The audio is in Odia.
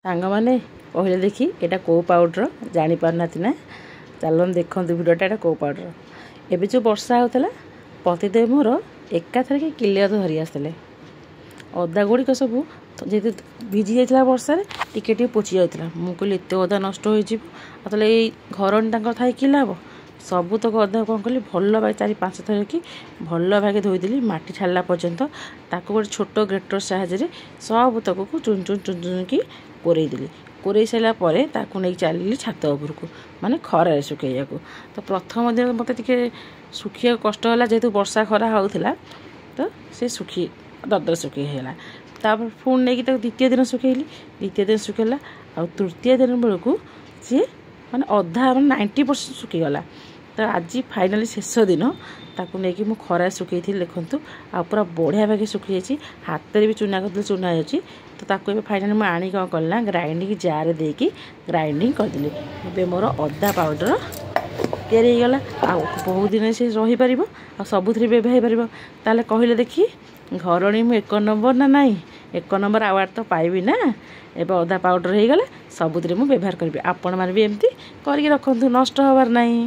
ସାଙ୍ଗମାନେ କହିଲେ ଦେଖି ଏଇଟା କେଉଁ ପାଉଡ଼ର ଜାଣିପାରୁନାହାନ୍ତି ନା? ଚାଲନ୍ତୁ ଦେଖନ୍ତୁ ଭିଡ଼ିଓଟା ଏଇଟା କେଉଁ ପାଉଡ଼ର। ଏବେ ଯେଉଁ ବର୍ଷା ହେଉଥିଲା ପତିଦେବ ମୋର ଏକାଥରକେ କ୍ଲିୟର ଧରି ଆସିଥିଲେ। ଅଦା ଗୁଡ଼ିକ ସବୁ ଯେହେତୁ ଭିଜି ଯାଇଥିଲା ବର୍ଷାରେ ଟିକେ ଟିକେ ପୋଚି ଯାଉଥିଲା। ମୁଁ କହିଲି ଏତେ ଅଦା ନଷ୍ଟ ହୋଇଯିବ, ଆଉ ତାହେଲେ ଏଇ ଘରଣୀ ତାଙ୍କର ଥାଇ କି ଲାଭ। ସବୁତକ ଅଦା କ'ଣ କଲି ଭଲ ଭାବେ 4-5 ଥର କି ଭଲ ଭାବେ ଧୋଇଦେଲି ମାଟି ଛାଡ଼ିଲା ପର୍ଯ୍ୟନ୍ତ। ତାକୁ ଗୋଟେ ଛୋଟ ଗ୍ରେଟର ସାହାଯ୍ୟରେ ସବୁତକକୁ ଚୁନ ଚୁନ କୋରେଇଦେଲି। କୋରେଇ ସାରିଲା ପରେ ତାକୁ ନେଇ ଚାଲିଲି ଛାତ ଉପରକୁ, ମାନେ ଖରାରେ ଶୁଖେଇବାକୁ। ତ ପ୍ରଥମ ଦିନ ମୋତେ ଟିକେ ଶୁଖିବାକୁ କଷ୍ଟ ହେଲା, ଯେହେତୁ ବର୍ଷା ଖରା ହେଉଥିଲା ତ ସେ ଦରଦର ଶୁଖେଇ ହେଇଗଲା। ତାପରେ ପୁଣି ନେଇକି ତାକୁ ଦ୍ୱିତୀୟ ଦିନ ଶୁଖେଇଲି, ଦ୍ୱିତୀୟ ଦିନ ଶୁଖେଇଲା, ଆଉ ତୃତୀୟ ଦିନ ବେଳକୁ ସିଏ ମାନେ ଅଧା 90% ଶୁଖିଗଲା। ତ ଆଜି ଫାଇନାଲି ଶେଷ ଦିନ ତାକୁ ନେଇକି ମୁଁ ଖରାରେ ଶୁଖେଇଥିଲି। ଦେଖନ୍ତୁ ଆଉ ପୁରା ବଢ଼ିଆ ଭାବେ ଶୁଖିଯାଇଛି, ହାତରେ ବି ଚୁନା କରିଦେଲେ ଚୁନା ହେଇଯାଉଛି। ତ ତାକୁ ଏବେ ଫାଇନାଲି ମୁଁ ଆଣି କ'ଣ କଲି ନା ଗ୍ରାଇଣ୍ଡିଙ୍ଗ ଜାର୍ରେ ଦେଇକି ଗ୍ରାଇଣ୍ଡିଙ୍ଗ କରିଦେଲି। ଏବେ ମୋର ଅଦା ପାଉଡ଼ର ତିଆରି ହେଇଗଲା। ଆଉ ବହୁତ ଦିନ ସେ ରହିପାରିବ, ଆଉ ସବୁଥିରେ ବ୍ୟବହାର ହେଇପାରିବ। ତାହେଲେ କହିଲେ ଦେଖି ଘରଣୀ ମୁଁ 1 ନମ୍ବର ନା ନାହିଁ? 1 ନମ୍ବର ଆୱାର୍ଡ଼ ତ ପାଇବି ନା। ଏବେ ଅଦା ପାଉଡ଼ର ହେଇଗଲା, ସବୁଥିରେ ମୁଁ ବ୍ୟବହାର କରିବି। ଆପଣମାନେ ବି ଏମିତି କରିକି ରଖନ୍ତୁ, ନଷ୍ଟ ହେବାର ନାହିଁ।